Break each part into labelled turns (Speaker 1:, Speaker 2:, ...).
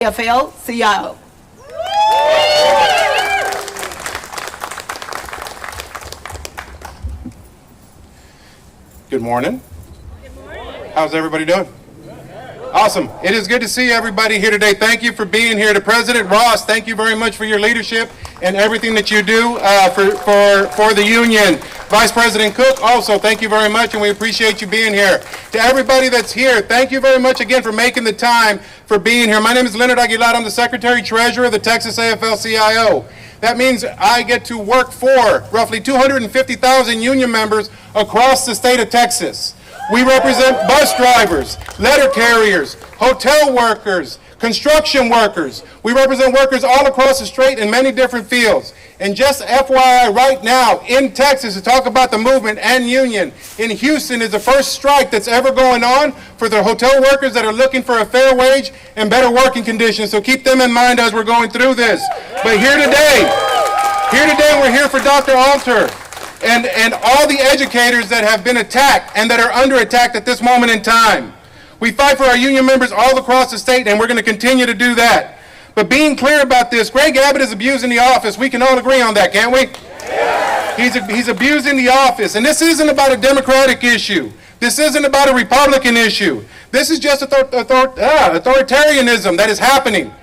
Speaker 1: AFL-CIO.
Speaker 2: Good morning. Good morning. How's everybody doing? Awesome. It is good to see everybody here today. Thank you for being here. To President Ross, thank you very much for your leadership and everything that you do for the union. Vice President Cook, also thank you very much, and we appreciate you being here. To everybody that's here, thank you very much again for making the time for being here. My name is Leonard Aguilar. I'm the Secretary Treasurer of the Texas AFL-CIO. That means I get to work for roughly 250,000 union members across the state of Texas. We represent bus drivers, letter carriers, hotel workers, construction workers. We represent workers all across the state in many different fields. And just FYI, right now in Texas, to talk about the movement and union, in Houston is the first strike that's ever going on for the hotel workers that are looking for a fair wage and better working conditions. So keep them in mind as we're going through this. But here today we're here for Dr. Alter and all the educators that have been attacked and that are under attack at this moment in time. We fight for our union members all across the state, and we're going to continue to do that. But being clear about this, Greg Abbott is abusing the office. We can all agree on that, can't we? Yeah. He's abusing the office. And this isn't about a Democratic issue. This isn't about a Republican issue. This is just authoritarianism that is happening.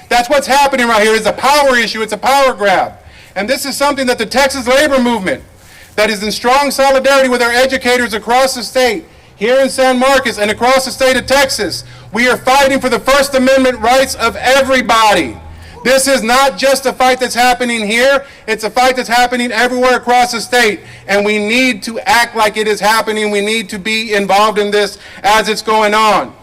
Speaker 2: That's what's happening right here. It's a power issue. It's a power grab. And this is something that the Texas labor movement, that is in strong solidarity with our educators across the state, here in San Marcos and across the state of Texas, we are fighting for the First Amendment rights of everybody. This is not just a fight that's happening here, it's a fight that's happening everywhere across the state, and we need to act like it is happening. We need to be involved in this as it's going on.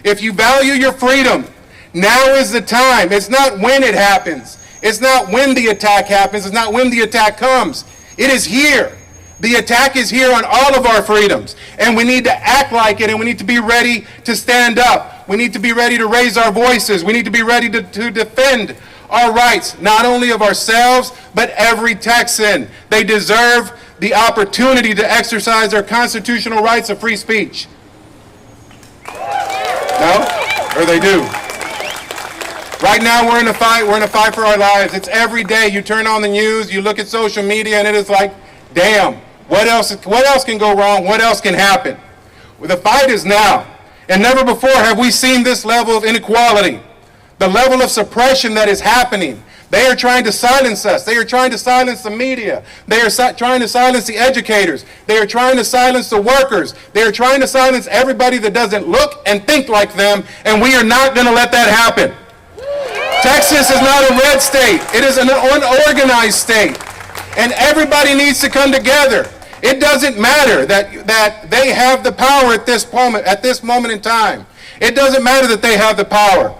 Speaker 2: If you value your freedom, now is the time. It's not when it happens. It's not when the attack happens. It's not when the attack comes. It is here. The attack is here on all of our freedoms, and we need to act like it, and we need to be ready to stand up. We need to be ready to raise our voices. We need to be ready to defend our rights, not only of ourselves, but every Texan. They deserve the opportunity to exercise their constitutional rights of free speech. No? Or they do? Right now we're in a fight. We're in a fight for our lives. It's every day. You turn on the news, you look at social media, and it is like, damn. What else can go wrong? What else can happen? Well, the fight is now. And never before have we seen this level of inequality, the level of suppression that is happening. They are trying to silence us. They are trying to silence the media. They are trying to silence the educators. They are trying to silence the workers. They are trying to silence everybody that doesn't look and think like them, and we are not going to let that happen. Texas is not a red state. It is an unorganized state, and everybody needs to come together. It doesn't matter that they have the power at this moment in time. It doesn't matter that they have the power.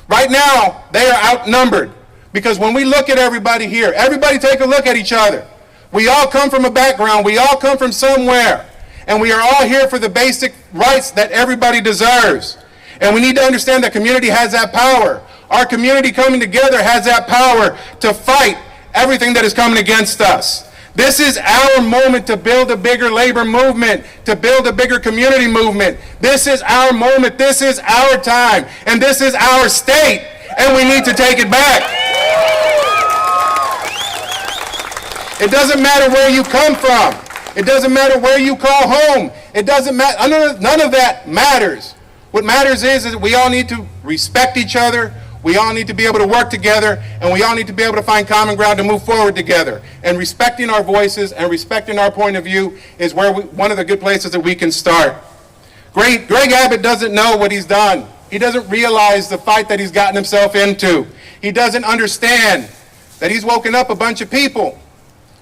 Speaker 2: Right now, they are outnumbered, because when we look at everybody here, everybody take a look at each other. We all come from a background. We all come from somewhere, and we are all here for the basic rights that everybody deserves. And we need to understand that community has that power. Our community coming together has that power to fight everything that is coming against us. This is our moment to build a bigger labor movement, to build a bigger community movement. This is our moment. This is our time. And this is our state. And we need to take it back. It doesn't matter where you come from. It doesn't matter where you call home. It doesn't matter. None of that matters. What matters is that we all need to respect each other. We all need to be able to work together, and we all need to be able to find common ground to move forward together. And respecting our voices and respecting our point of view is one of the good places that we can start. Greg Abbott doesn't know what he's done. He doesn't realize the fight that he's gotten himself into. He doesn't understand that he's woken up a bunch of people.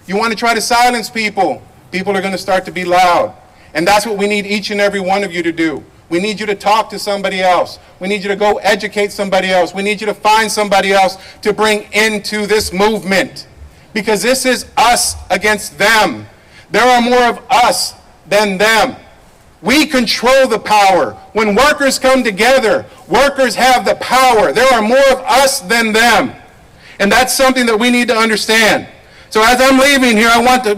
Speaker 2: You want to try to silence people, people are going to start to be loud. And that's what we need each and every one of you to do. We need you to talk to somebody else. We need you to go educate somebody else. We need you to find somebody else to bring into this movement, because this is us against them. There are more of us than them. We control the power. When workers come together, workers have the power. There are more of us than them. And that's something that we need to understand. So as I'm leaving here, I want to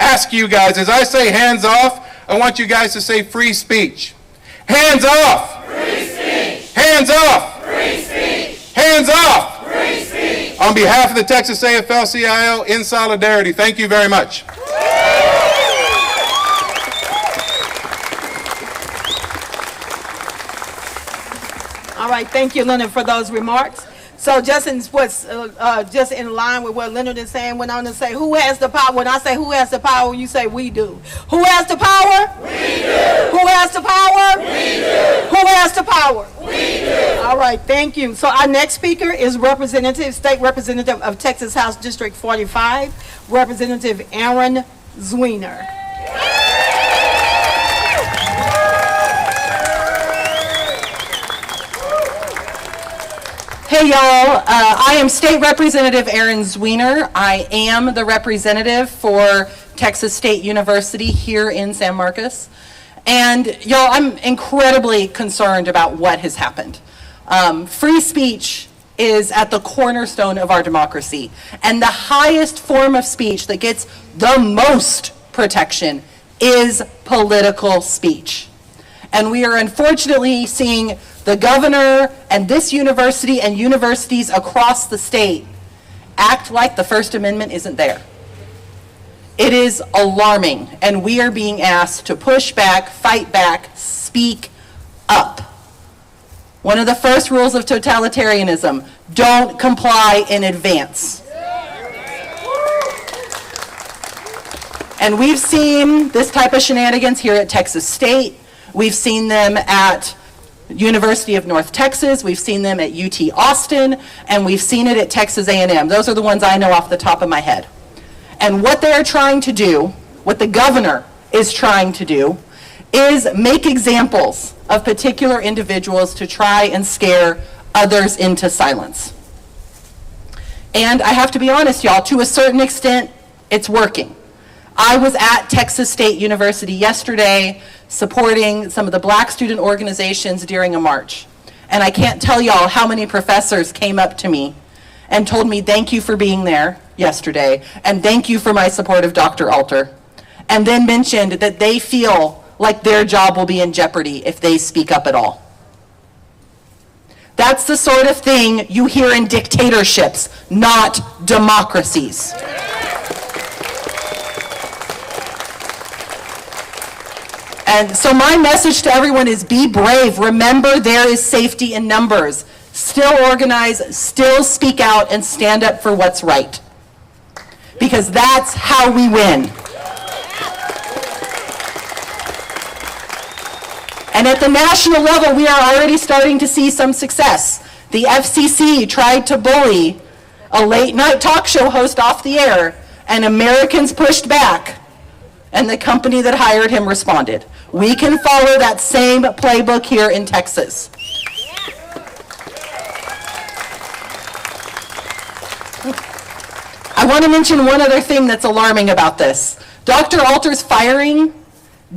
Speaker 2: ask you guys, as I say hands off, I want you guys to say free speech. Hands off! Free speech! Hands off! Free speech! On behalf of the Texas AFL-CIO, in solidarity, thank you very much.
Speaker 1: All right, thank you, Leonard, for those remarks. So just in line with what Leonard is saying, went on to say, who has the power? When I say who has the power, you say we do. Who has the power?
Speaker 3: We do.
Speaker 1: Who has the power?
Speaker 3: We do.
Speaker 1: Who has the power?
Speaker 3: We do.
Speaker 1: All right, thank you. So our next speaker is State Representative of Texas House District 45, Representative Aaron Zwiener.
Speaker 4: Hey y'all, I am State Representative Aaron Zwiener. I am the representative for Texas State University here in San Marcos. And y'all, I'm incredibly concerned about what has happened. Free speech is at the cornerstone of our democracy. And the highest form of speech that gets the most protection is political speech. And we are unfortunately seeing the governor and this university and universities across the state act like the First Amendment isn't there. It is alarming, and we are being asked to push back, fight back, speak up. One of the first rules of totalitarianism, don't comply in advance. And we've seen this type of shenanigans here at Texas State. We've seen them at University of North Texas, we've seen them at UT Austin, and we've seen it at Texas A&M. Those are the ones I know off the top of my head. And what they're trying to do, what the governor is trying to do, is make examples of particular individuals to try and scare others into silence. And I have to be honest, y'all, to a certain extent, it's working. I was at Texas State University yesterday supporting some of the Black student organizations during a march. And I can't tell y'all how many professors came up to me and told me thank you for being there yesterday and thank you for my support of Dr. Alter. And then mentioned that they feel like their job will be in jeopardy if they speak up at all. That's the sort of thing you hear in dictatorships, not democracies. And so my message to everyone is be brave. Remember, there is safety in numbers. Still organize, still speak out, and stand up for what's right. Because that's how we win. And at the national level, we are already starting to see some success. The FCC tried to bully a late-night talk show host off the air, and Americans pushed back, and the company that hired him responded. We can follow that same playbook here in Texas. I want to mention one other thing that's alarming about this. Dr. Alter's firing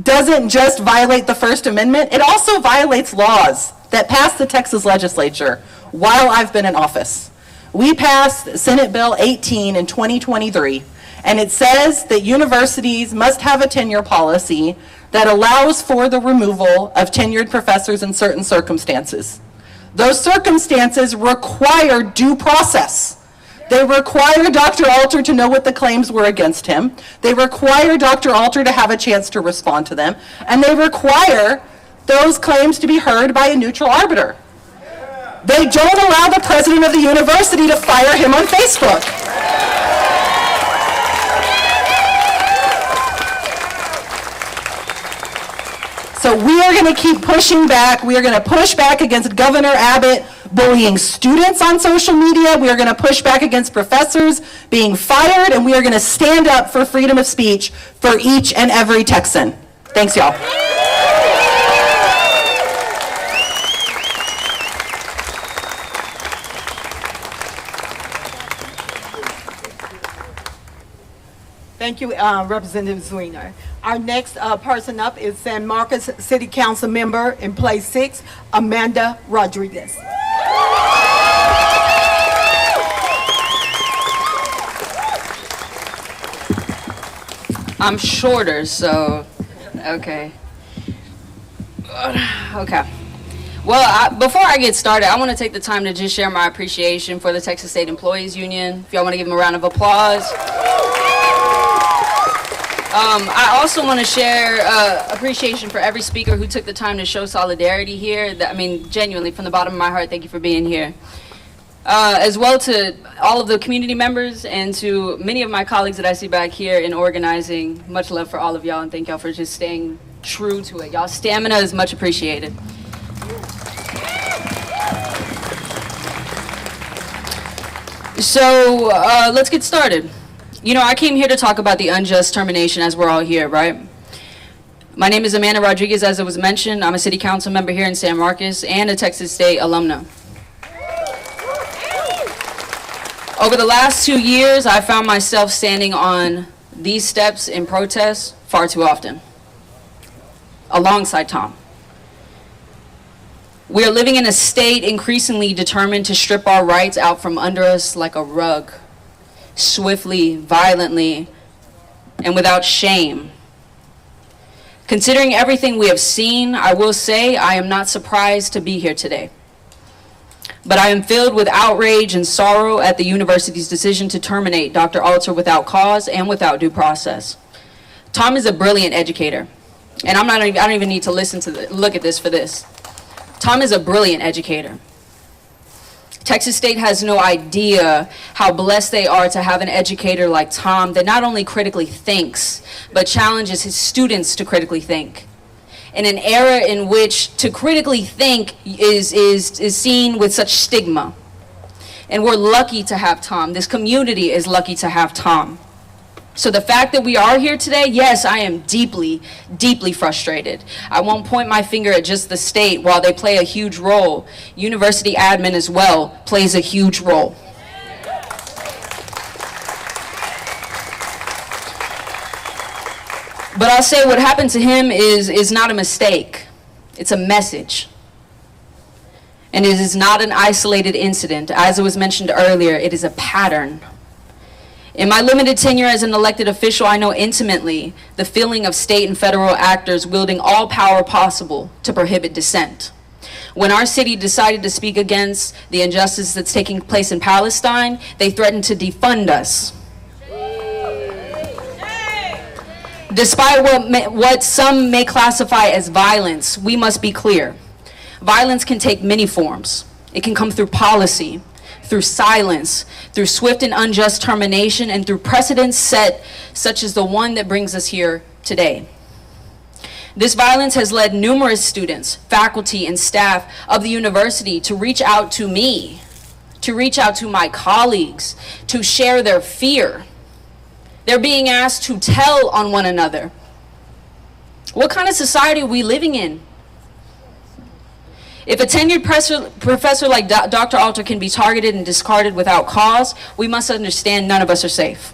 Speaker 4: doesn't just violate the First Amendment, it also violates laws that passed the Texas legislature while I've been in office. We passed Senate Bill 18 in 2023, and it says that universities must have a tenure policy that allows for the removal of tenured professors in certain circumstances. Those circumstances require due process. They require Dr. Alter to know what the claims were against him. They require Dr. Alter to have a chance to respond to them. And they require those claims to be heard by a neutral arbiter. They don't allow the president of the university to fire him on Facebook. So we are going to keep pushing back. We are going to push back against Governor Abbott bullying students on social media. We are going to push back against professors being fired, and we are going to stand up for freedom of speech for each and every Texan. Thanks, y'all.
Speaker 1: Thank you, Representative Zwiener. Our next person up is San Marcos City Council member in place 6, Amanda Rodriguez.
Speaker 5: I'm shorter, so, okay. Okay. Well, before I get started, I want to take the time to just share my appreciation for the Texas State Employees Union. If y'all want to give them a round of applause. I also want to share appreciation for every speaker who took the time to show solidarity here. I mean, genuinely, from the bottom of my heart, thank you for being here. As well to all of the community members and to many of my colleagues that I see back here in organizing. Much love for all of y'all, and thank y'all for just staying true to it. Y'all's stamina is much appreciated. So let's get started. You know, I came here to talk about the unjust termination, as we're all here, right? My name is Amanda Rodriguez, as it was mentioned. I'm a city council member here in San Marcos and a Texas State alumna. Over the last 2 years, I found myself standing on these steps in protest far too often, alongside Tom. We are living in a state increasingly determined to strip our rights out from under us like a rug, swiftly, violently, and without shame. Considering everything we have seen, I will say I am not surprised to be here today. But I am filled with outrage and sorrow at the university's decision to terminate Dr. Alter without cause and without due process. Tom is a brilliant educator, and I don't even need to look at this for this. Tom is a brilliant educator. Texas State has no idea how blessed they are to have an educator like Tom that not only critically thinks, but challenges his students to critically think. In an era in which to critically think is seen with such stigma. And we're lucky to have Tom. This community is lucky to have Tom. So the fact that we are here today, yes, I am deeply, deeply frustrated. I won't point my finger at just the state. While they play a huge role, university admin as well plays a huge role. But I'll say what happened to him is not a mistake. It's a message. And it is not an isolated incident. As it was mentioned earlier, it is a pattern. In my limited tenure as an elected official, I know intimately the feeling of state and federal actors wielding all power possible to prohibit dissent. When our city decided to speak against the injustice that's taking place in Palestine, they threatened to defund us. Despite what some may classify as violence, we must be clear. Violence can take many forms. It can come through policy, through silence, through swift and unjust termination, and through precedents set such as the one that brings us here today. This violence has led numerous students, faculty, and staff of the university to reach out to me, to reach out to my colleagues, to share their fear. They're being asked to tell on one another. What kind of society are we living in? If a tenured professor like Dr. Alter can be targeted and discarded without cause, we must understand none of us are safe.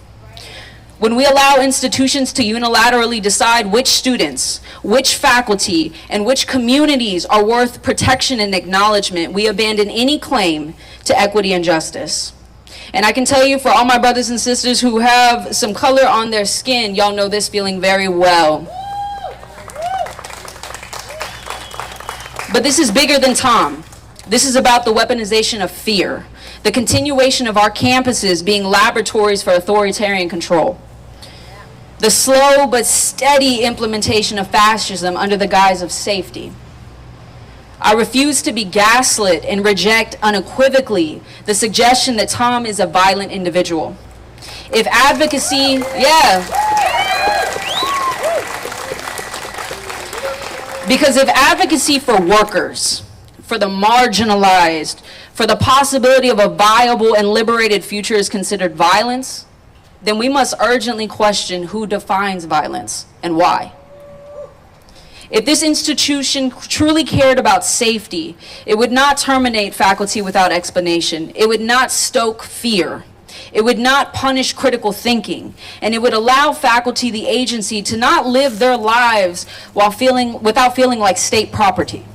Speaker 5: When we allow institutions to unilaterally decide which students, which faculty, and which communities are worth protection and acknowledgement, we abandon any claim to equity and justice. And I can tell you, for all my brothers and sisters who have some color on their skin, y'all know this feeling very well. But this is bigger than Tom. This is about the weaponization of fear, the continuation of our campuses being laboratories for authoritarian control, the slow but steady implementation of fascism under the guise of safety. I refuse to be gaslit and reject unequivocally the suggestion that Tom is a violent individual. If advocacy, because if advocacy for workers, for the marginalized, for the possibility of a viable and liberated future is considered violence, then we must urgently question who defines violence and why. If this institution truly cared about safety, it would not terminate faculty without explanation. It would not stoke fear. It would not punish critical thinking. And it would allow faculty the agency to not live their lives without feeling like state property.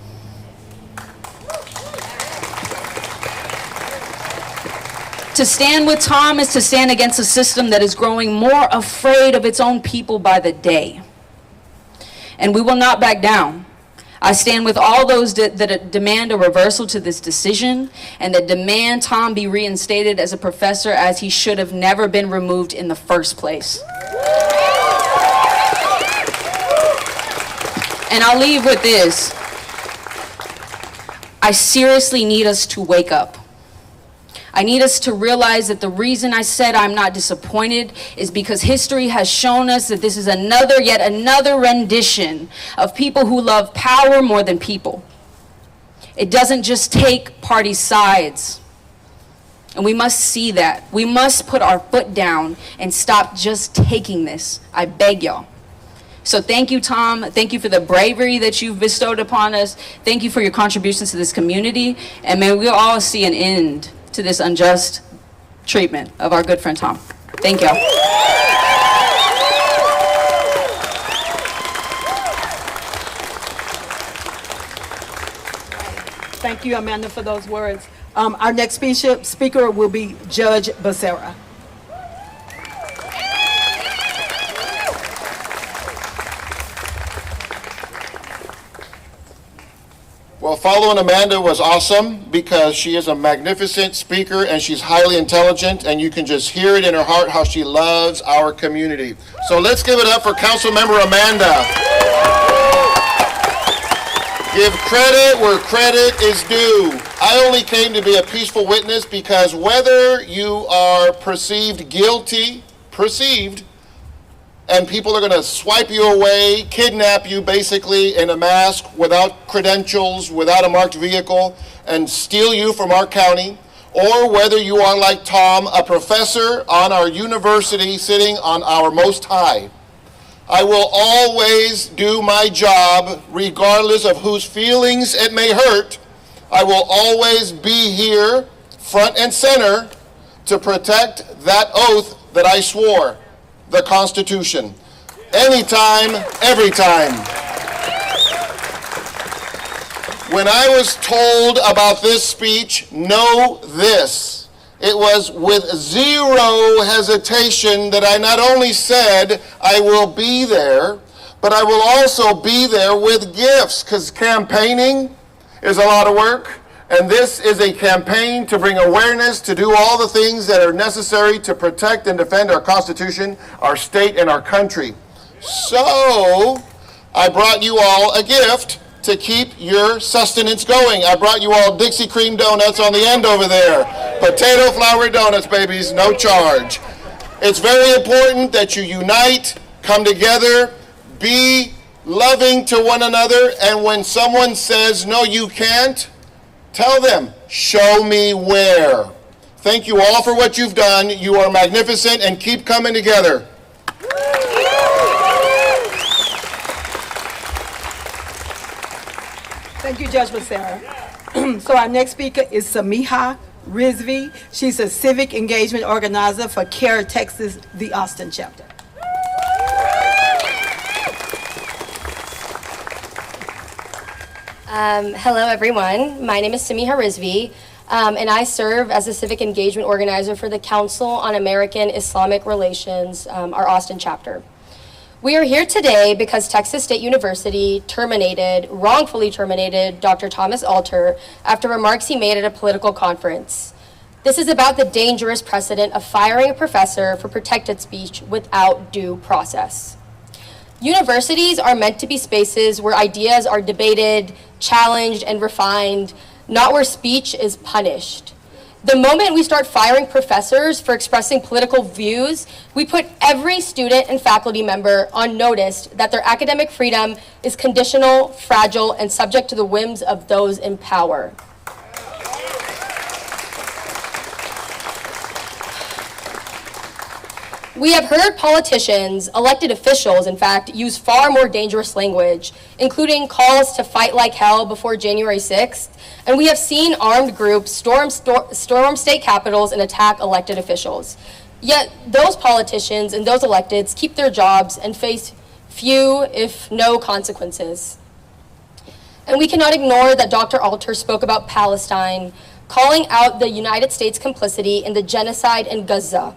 Speaker 5: To stand with Tom is to stand against a system that is growing more afraid of its own people by the day. And we will not back down. I stand with all those that demand a reversal to this decision and that demand Tom be reinstated as a professor, as he should have never been removed in the first place. And I'll leave with this. I seriously need us to wake up. I need us to realize that the reason I said I'm not disappointed is because history has shown us that this is yet another rendition of people who love power more than people. It doesn't just take party sides. And we must see that. We must put our foot down and stop just taking this. I beg y'all. So thank you, Tom. Thank you for the bravery that you've bestowed upon us. Thank you for your contributions to this community. And may we all see an end to this unjust treatment of our good friend Tom. Thank y'all.
Speaker 1: Thank you, Amanda, for those words. Our next speaker will be Judge Becerra.
Speaker 6: Well, following Amanda was awesome because she is a magnificent speaker and she's highly intelligent, and you can just hear it in her heart how she loves our community. So let's give it up for Councilmember Amanda. Give credit where credit is due. I only came to be a peaceful witness because whether you are perceived guilty, and people are going to swipe you away, kidnap you basically in a mask without credentials, without a marked vehicle, and steal you from our county, or whether you are like Tom, a professor on our university sitting on our most high. I will always do my job regardless of whose feelings it may hurt. I will always be here front and center to protect that oath that I swore. The Constitution. Anytime, every time. When I was told about this speech, know this. It was with zero hesitation that I not only said I will be there, but I will also be there with gifts, because campaigning is a lot of work. And this is a campaign to bring awareness, to do all the things that are necessary to protect and defend our Constitution, our state, and our country. So, I brought you all a gift to keep your sustenance going. I brought you all Dixie cream donuts on the end over there. Potato flour donuts, babies, no charge. It's very important that you unite, come together, be loving to one another, and when someone says, no, you can't, tell them, show me where. Thank you all for what you've done. You are magnificent, and keep coming together.
Speaker 1: Thank you, Judge Becerra. So our next speaker is Samiha Rizvi. She's a civic engagement organizer for CARE Texas, the Austin chapter.
Speaker 7: Hello, everyone. My name is Samiha Rizvi, and I serve as a civic engagement organizer for the Council on American Islamic Relations, our Austin chapter. We are here today because Texas State University wrongfully terminated Dr. Thomas Alter after remarks he made at a political conference. This is about the dangerous precedent of firing a professor for protected speech without due process. Universities are meant to be spaces where ideas are debated, challenged, and refined, not where speech is punished. The moment we start firing professors for expressing political views, we put every student and faculty member on notice that their academic freedom is conditional, fragile, and subject to the whims of those in power. We have heard politicians, elected officials, in fact, use far more dangerous language, including calls to fight like hell before January 6th, and we have seen armed groups storm state capitals and attack elected officials. Yet those politicians and those electeds keep their jobs and face few, if no, consequences. And we cannot ignore that Dr. Alter spoke about Palestine, calling out the United States' complicity in the genocide in Gaza.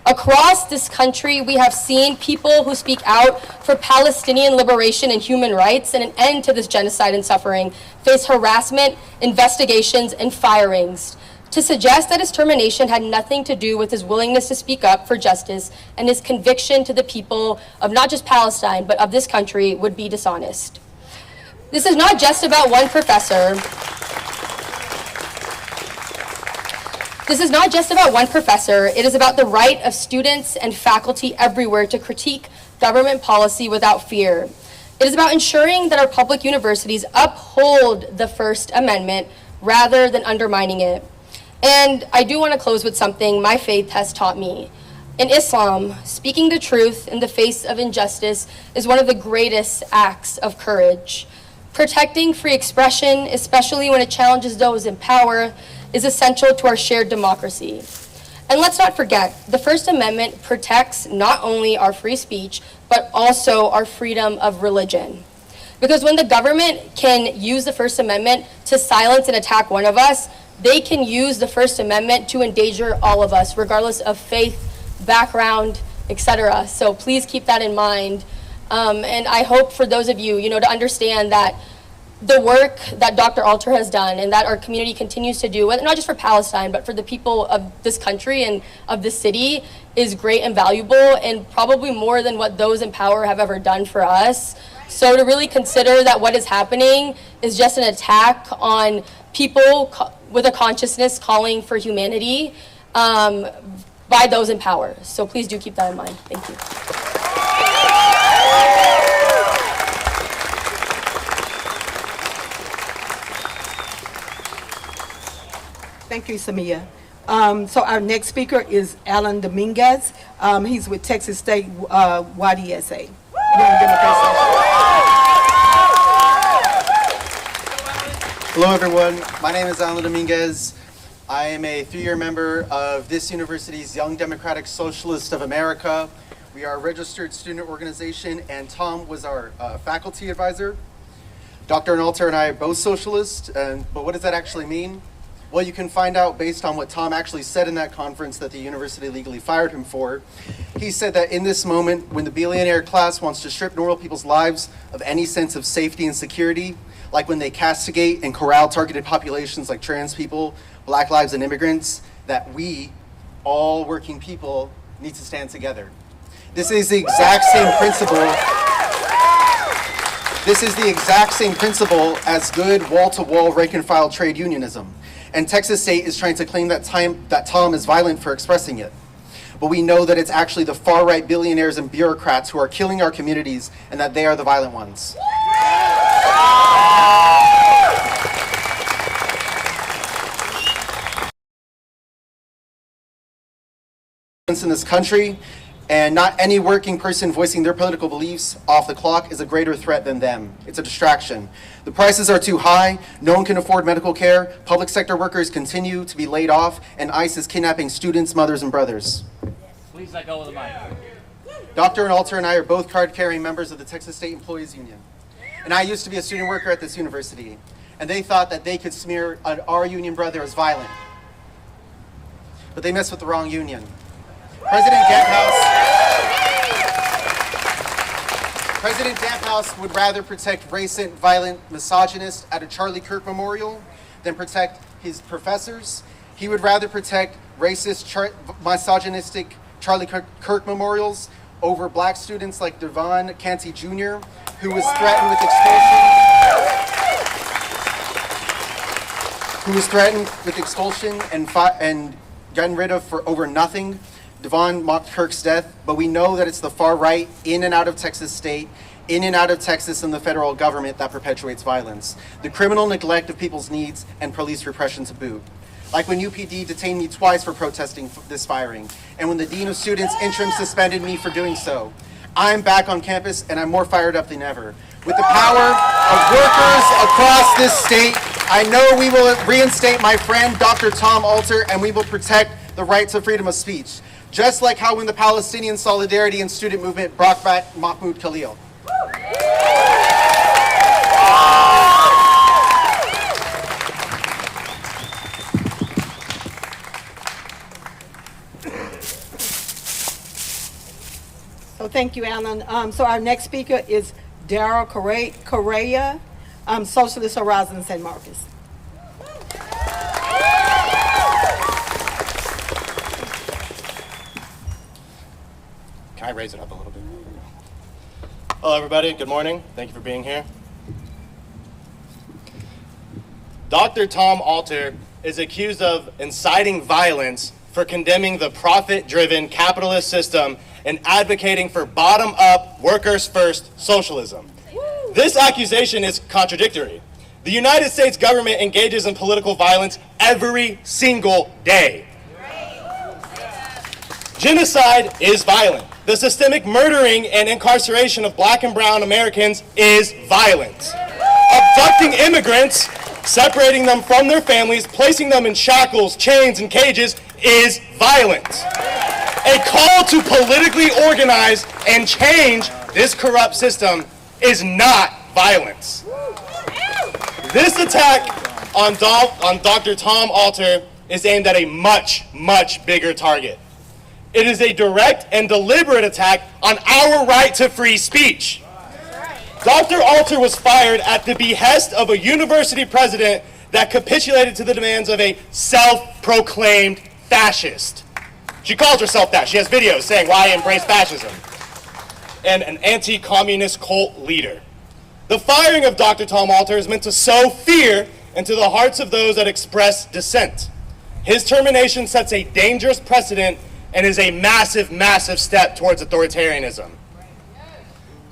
Speaker 7: Across this country, we have seen people who speak out for Palestinian liberation and human rights and an end to this genocide and suffering face harassment, investigations, and firings. To suggest that his termination had nothing to do with his willingness to speak up for justice and his conviction to the people of not just Palestine, but of this country would be dishonest. This is not just about one professor. This is not just about one professor. It is about the right of students and faculty everywhere to critique government policy without fear. It is about ensuring that our public universities uphold the First Amendment rather than undermining it. And I do want to close with something my faith has taught me. In Islam, speaking the truth in the face of injustice is one of the greatest acts of courage. Protecting free expression, especially when it challenges those in power, is essential to our shared democracy. And let's not forget, the First Amendment protects not only our free speech, but also our freedom of religion. Because when the government can use the First Amendment to silence and attack one of us, they can use the First Amendment to endanger all of us, regardless of faith, background, etc. So please keep that in mind. And I hope for those of you, to understand that the work that Dr. Alter has done and that our community continues to do, not just for Palestine, but for the people of this country and of this city, is great and valuable, and probably more than what those in power have ever done for us. So to really consider that what is happening is just an attack on people with a consciousness calling for humanity by those in power. So please do keep that in mind. Thank you.
Speaker 1: Thank you, Samia. So our next speaker is Alan Dominguez. He's with Texas State YDSA.
Speaker 8: Hello everyone, my name is Alan Dominguez. I am a 3-year member of this university's Young Democratic Socialists of America. We are a registered student organization, and Tom was our faculty advisor. Dr. Alter and I are both socialists, but what does that actually mean? Well, you can find out based on what Tom actually said in that conference that the university legally fired him for. He said that in this moment, when the billionaire class wants to strip normal people's lives of any sense of safety and security, like when they castigate and corral targeted populations like trans people, Black lives, and immigrants, that we, all working people, need to stand together. This is the exact same principle. This is the exact same principle as good wall-to-wall rank-and-file trade unionism. And Texas State is trying to claim that Tom is violent for expressing it. But we know that it's actually the far-right billionaires and bureaucrats who are killing our communities, and that they are the violent ones. In this country, and not any working person voicing their political beliefs off the clock is a greater threat than them. It's a distraction. The prices are too high, no one can afford medical care, public sector workers continue to be laid off, and ICE is kidnapping students, mothers, and brothers.
Speaker 9: Please let go of the mic.
Speaker 8: Dr. Alter and I are both card-carrying members of the Texas State Employees Union. And I used to be a student worker at this university, and they thought that they could smear our union brother as violent. But they messed with the wrong union. President Damphouse would rather protect racist, violent misogynists at a Charlie Kirk memorial than protect his professors. He would rather protect racist, misogynistic Charlie Kirk memorials over black students like Devon Canty Jr., who was threatened with expulsion. And gotten rid of for over nothing. Devon mocked Kirk's death, but we know that it's the far right in and out of Texas State, in and out of Texas and the federal government that perpetuates violence. The criminal neglect of people's needs and police repression to boot. Like when UPD detained me twice for protesting this firing, and when the Dean of Students interim suspended me for doing so. I'm back on campus and I'm more fired up than ever. With the power of workers across this state, I know we will reinstate my friend Dr. Tom Alter, and we will protect the rights of freedom of speech. Just like how when the Palestinian Solidarity and Student Movement brought back Mahmoud Khalil.
Speaker 1: So thank you, Alan. So our next speaker is Daryl Correa, Socialist Horizon San Marcos.
Speaker 10: Can I raise it up a little bit? Hello, everybody. Good morning. Thank you for being here. Dr. Tom Alter is accused of inciting violence for condemning the profit-driven capitalist system and advocating for bottom-up, workers-first socialism. This accusation is contradictory. The United States government engages in political violence every single day. Genocide is violent. The systemic murdering and incarceration of black and brown Americans is violent. Abducting immigrants, separating them from their families, placing them in shackles, chains, and cages is violent. A call to politically organize and change this corrupt system is not violence. This attack on Dr. Tom Alter is aimed at a much, much bigger target. It is a direct and deliberate attack on our right to free speech. Dr. Alter was fired at the behest of a university president that capitulated to the demands of a self-proclaimed fascist. She calls herself that. She has videos saying why I embrace fascism. And an anti-communist cult leader. The firing of Dr. Tom Alter is meant to sow fear into the hearts of those that express dissent. His termination sets a dangerous precedent and is a massive, massive step towards authoritarianism.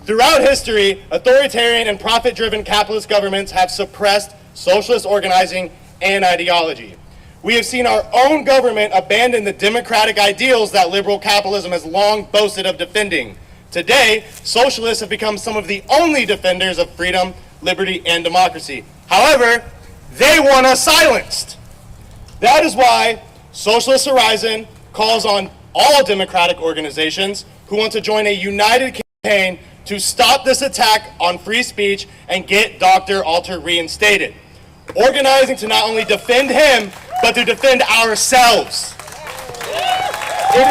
Speaker 10: Throughout history, authoritarian and profit-driven capitalist governments have suppressed socialist organizing and ideology. We have seen our own government abandon the democratic ideals that liberal capitalism has long boasted of defending. Today, socialists have become some of the only defenders of freedom, liberty, and democracy. However, they want us silenced. That is why Socialist Horizon calls on all democratic organizations who want to join a united campaign to stop this attack on free speech and get Dr. Alter reinstated. Organizing to not only defend him, but to defend ourselves. It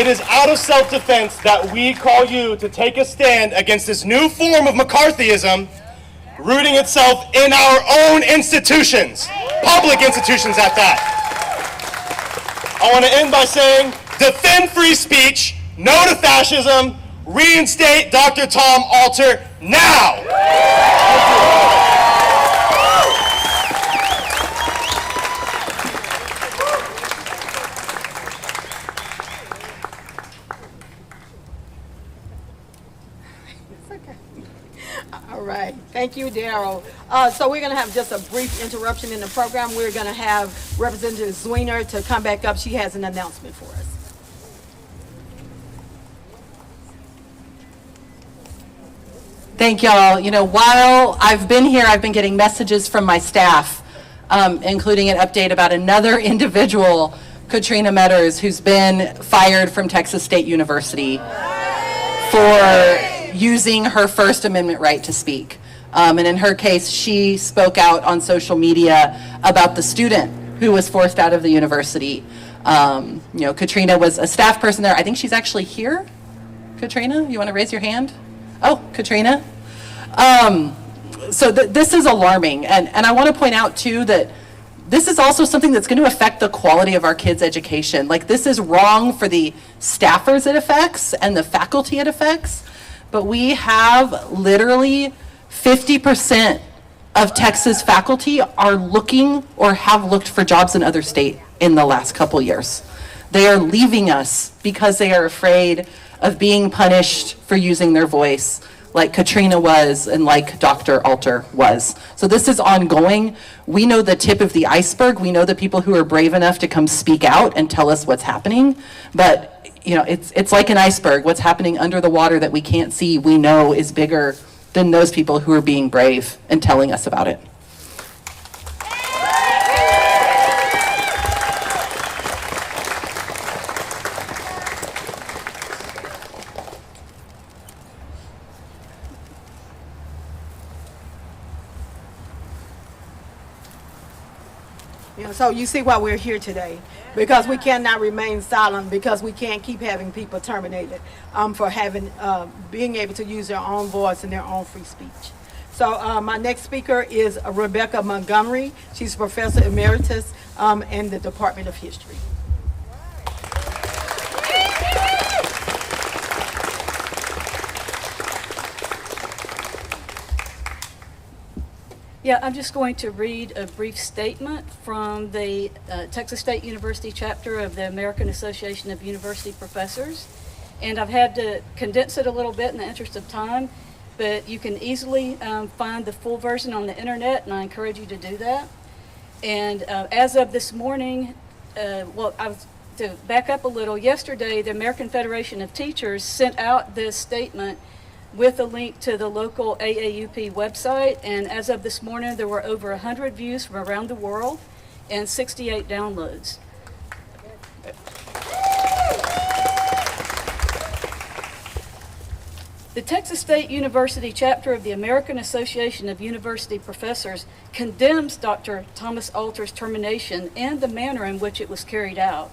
Speaker 10: is out of self-defense that we call you to take a stand against this new form of McCarthyism, rooting itself in our own institutions, public institutions at that. I want to end by saying, defend free speech, no to fascism, reinstate Dr. Tom Alter now!
Speaker 1: All right, thank you, Daryl. So we're going to have just a brief interruption in the program. We're going to have Representative Zwiener to come back up. She has an announcement for us.
Speaker 4: Thank y'all. You know, while I've been here, I've been getting messages from my staff, including an update about another individual, Katrina Metters, who's been fired from Texas State University for using her First Amendment right to speak. And in her case, she spoke out on social media about the student who was forced out of the university. You know, Katrina was a staff person there. I think she's actually here. Katrina, you want to raise your hand? Oh, Katrina. So this is alarming. And I want to point out, too, that this is also something that's going to affect the quality of our kids' education. Like, this is wrong for the staffers it affects and the faculty it affects. But we have literally 50% of Texas faculty are looking or have looked for jobs in other states in the last couple years. They are leaving us because they are afraid of being punished for using their voice, like Katrina was and like Dr. Alter was. So this is ongoing. We know the tip of the iceberg. We know the people who are brave enough to come speak out and tell us what's happening. But you know, it's like an iceberg. What's happening under the water that we can't see, we know is bigger than those people who are being brave and telling us about it.
Speaker 1: You know, so you see why we're here today, because we cannot remain silent, because we can't keep having people terminated for having being able to use their own voice and their own free speech. So my next speaker is Rebecca Montgomery. She's Professor Emeritus in the Department of History.
Speaker 11: Yeah, I'm just going to read a brief statement from the Texas State University chapter of the American Association of University Professors. And I've had to condense it a little bit in the interest of time, but you can easily find the full version on the internet, and I encourage you to do that. And as of this morning, to back up a little, yesterday the American Federation of Teachers sent out this statement with a link to the local AAUP website, and as of this morning there were over 100 views from around the world and 68 downloads. The Texas State University chapter of the American Association of University Professors condemns Dr. Thomas Alter's termination and the manner in which it was carried out.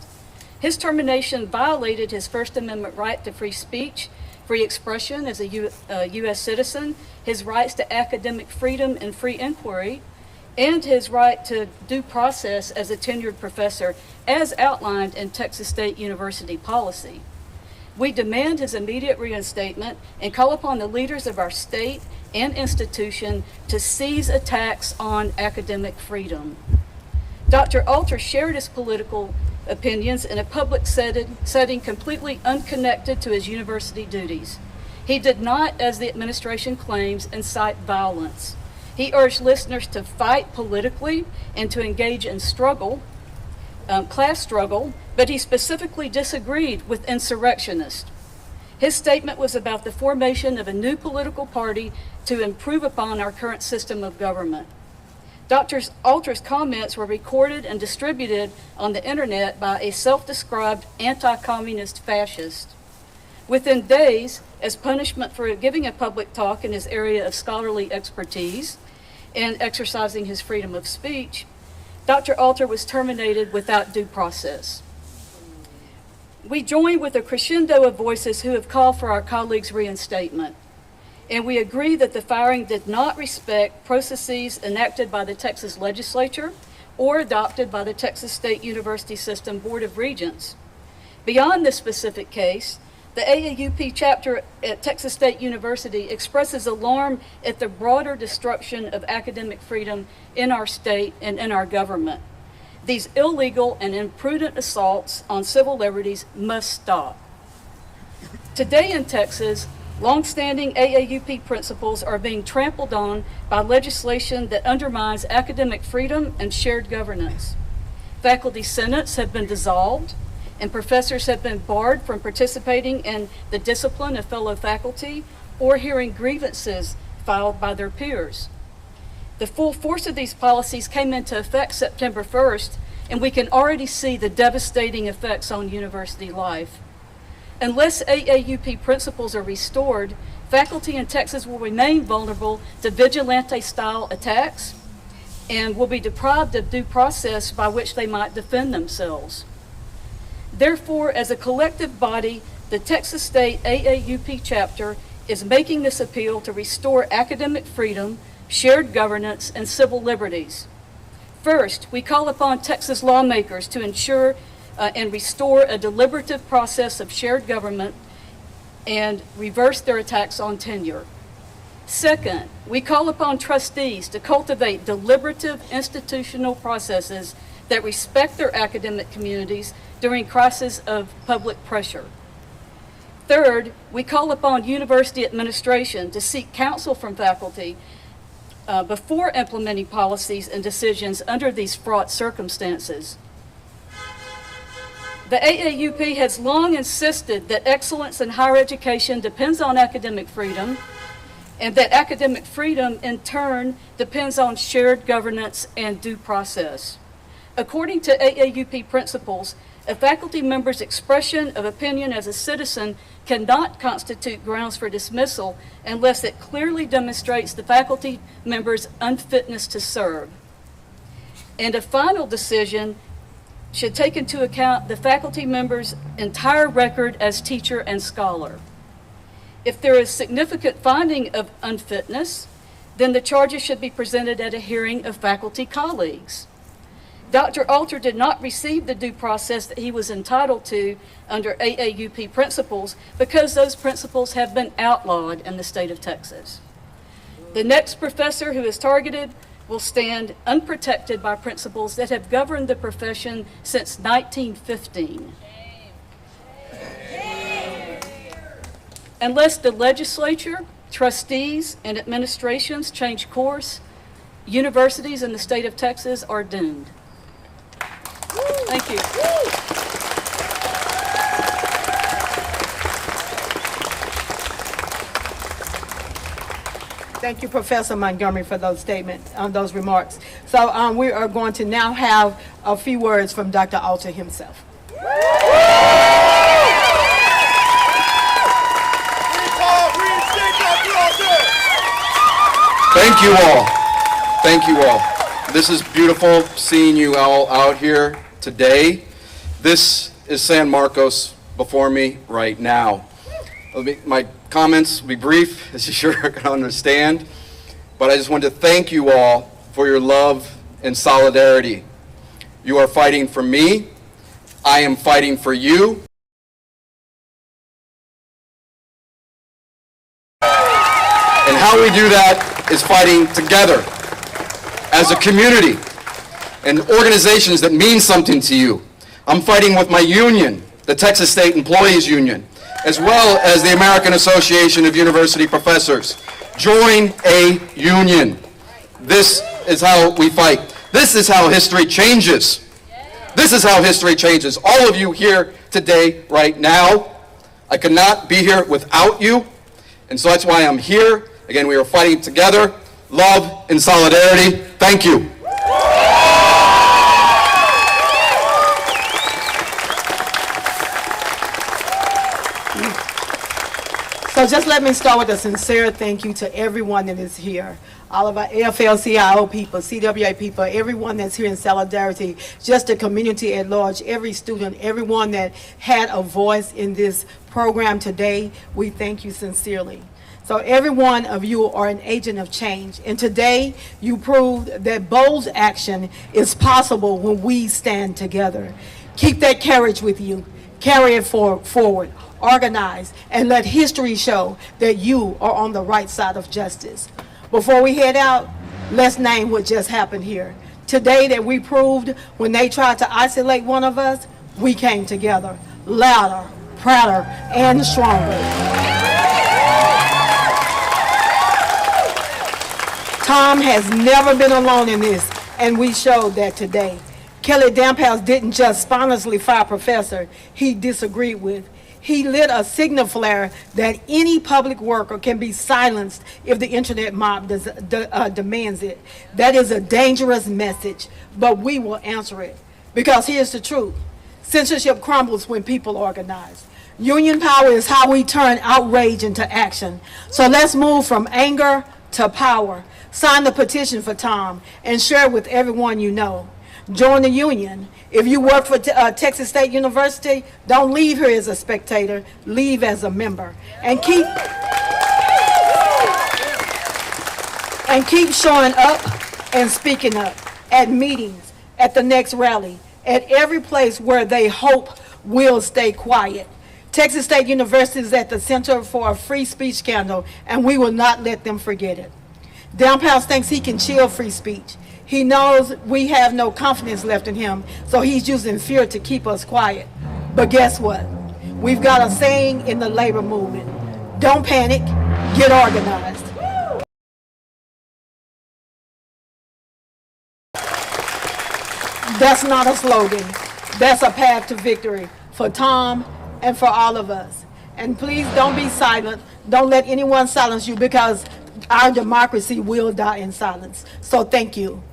Speaker 11: His termination violated his First Amendment right to free speech, free expression as a U.S. citizen, his rights to academic freedom and free inquiry, and his right to due process as a tenured professor, as outlined in Texas State University policy. We demand his immediate reinstatement and call upon the leaders of our state and institution to cease attacks on academic freedom. Dr. Alter shared his political opinions in a public setting completely unconnected to his university duties. He did not, as the administration claims, incite violence. He urged listeners to fight politically and to engage in struggle, class struggle, but he specifically disagreed with insurrectionists. His statement was about the formation of a new political party to improve upon our current system of government. Dr. Alter's comments were recorded and distributed on the internet by a self-described anti-communist fascist. Within days, as punishment for giving a public talk in his area of scholarly expertise and exercising his freedom of speech, Dr. Alter was terminated without due process. We join with a crescendo of voices who have called for our colleagues' reinstatement. And we agree that the firing did not respect processes enacted by the Texas legislature or adopted by the Texas State University System Board of Regents. Beyond this specific case, the AAUP chapter at Texas State University expresses alarm at the broader destruction of academic freedom in our state and in our government. These illegal and imprudent assaults on civil liberties must stop. Today in Texas, long-standing AAUP principles are being trampled on by legislation that undermines academic freedom and shared governance. Faculty senates have been dissolved, and professors have been barred from participating in the discipline of fellow faculty or hearing grievances filed by their peers. The full force of these policies came into effect September 1st, and we can already see the devastating effects on university life. Unless AAUP principles are restored, faculty in Texas will remain vulnerable to vigilante-style attacks and will be deprived of due process by which they might defend themselves. Therefore, as a collective body, the Texas State AAUP chapter is making this appeal to restore academic freedom, shared governance, and civil liberties. First, we call upon Texas lawmakers to ensure and restore a deliberative process of shared government and reverse their attacks on tenure. Second, we call upon trustees to cultivate deliberative institutional processes that respect their academic communities during crises of public pressure. Third, we call upon university administration to seek counsel from faculty before implementing policies and decisions under these fraught circumstances. The AAUP has long insisted that excellence in higher education depends on academic freedom, and that academic freedom in turn depends on shared governance and due process. According to AAUP principles, a faculty member's expression of opinion as a citizen cannot constitute grounds for dismissal unless it clearly demonstrates the faculty member's unfitness to serve. and a final decision should take into account the faculty member's entire record as teacher and scholar. If there is significant finding of unfitness, then the charges should be presented at a hearing of faculty colleagues. Dr. Alter did not receive the due process that he was entitled to under AAUP principles because those principles have been outlawed in the state of Texas. The next professor who is targeted will stand unprotected by principles that have governed the profession since 1915. Unless the legislature, trustees, and administrations change course, universities in the state of Texas are doomed. Thank you.
Speaker 1: Thank you, Professor Montgomery, for those statements, those remarks. So we are going to now have a few words from Dr. Alter himself.
Speaker 12: Thank you all. Thank you all. This is beautiful seeing you all out here today. This is San Marcos before me right now. My comments will be brief, as you sure can understand, but I just want to thank you all for your love and solidarity. You are fighting for me. I am fighting for you. And how we do that is fighting together as a community and organizations that mean something to you. I'm fighting with my union, the Texas State Employees Union, as well as the American Association of University Professors. Join a union. This is how we fight. This is how history changes. This is how history changes. All of you here today, right now, I could not be here without you, and so that's why I'm here. Again, we are fighting together, love and solidarity. Thank you.
Speaker 1: So just let me start with a sincere thank you to everyone that is here. All of our AFL-CIO people, CWA people, everyone that's here in solidarity, just the community at large, every student, everyone that had a voice in this program today, we thank you sincerely. So every one of you are an agent of change. And today, you proved that bold action is possible when we stand together. Keep that courage with you. Carry it forward. Organize, and let history show that you are on the right side of justice. Before we head out, let's name what just happened here. Today that we proved when they tried to isolate one of us, we came together, louder, prouder, and stronger. Tom has never been alone in this, and we showed that today. Kelly Damphouse didn't just spinelessly fire a professor he disagreed with. He lit a signal flare that any public worker can be silenced if the internet mob demands it. That is a dangerous message, but we will answer it. Because here's the truth. Censorship crumbles when people organize. Union power is how we turn outrage into action. So let's move from anger to power. Sign the petition for Tom and share it with everyone you know. Join the union. If you work for Texas State University, don't leave here as a spectator, leave as a member. And keep showing up and speaking up at meetings, at the next rally, at every place where they hope will stay quiet. Texas State University is at the center for a free speech scandal, and we will not let them forget it. Damphouse thinks he can chill free speech. He knows we have no confidence left in him, so he's using fear to keep us quiet. But guess what? We've got a saying in the labor movement: don't panic, get organized. That's not a slogan. That's a path to victory for Tom and for all of us. And please don't be silent. Don't let anyone silence you, because our democracy will die in silence. So thank you.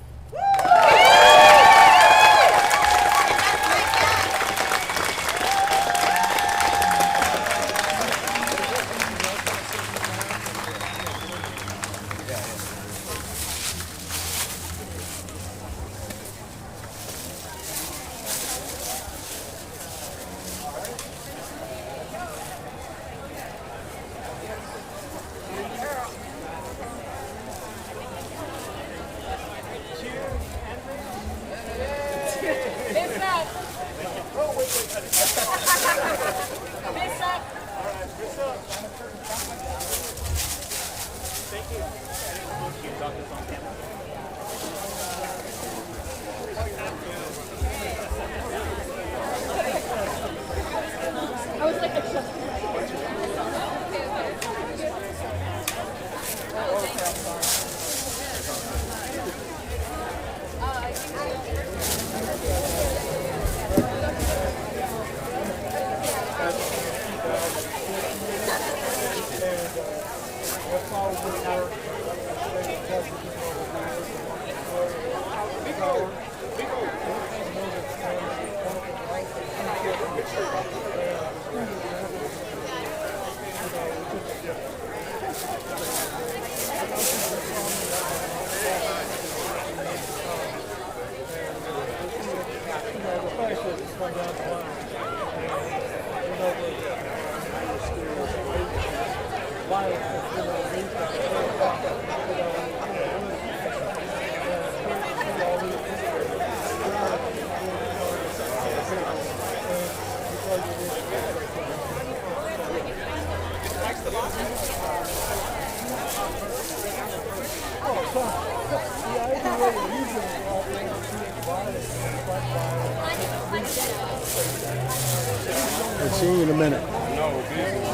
Speaker 13: I'll see you in a minute.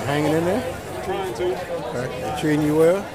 Speaker 13: Hanging in there?
Speaker 14: Trying to.
Speaker 13: Okay. They treating you well?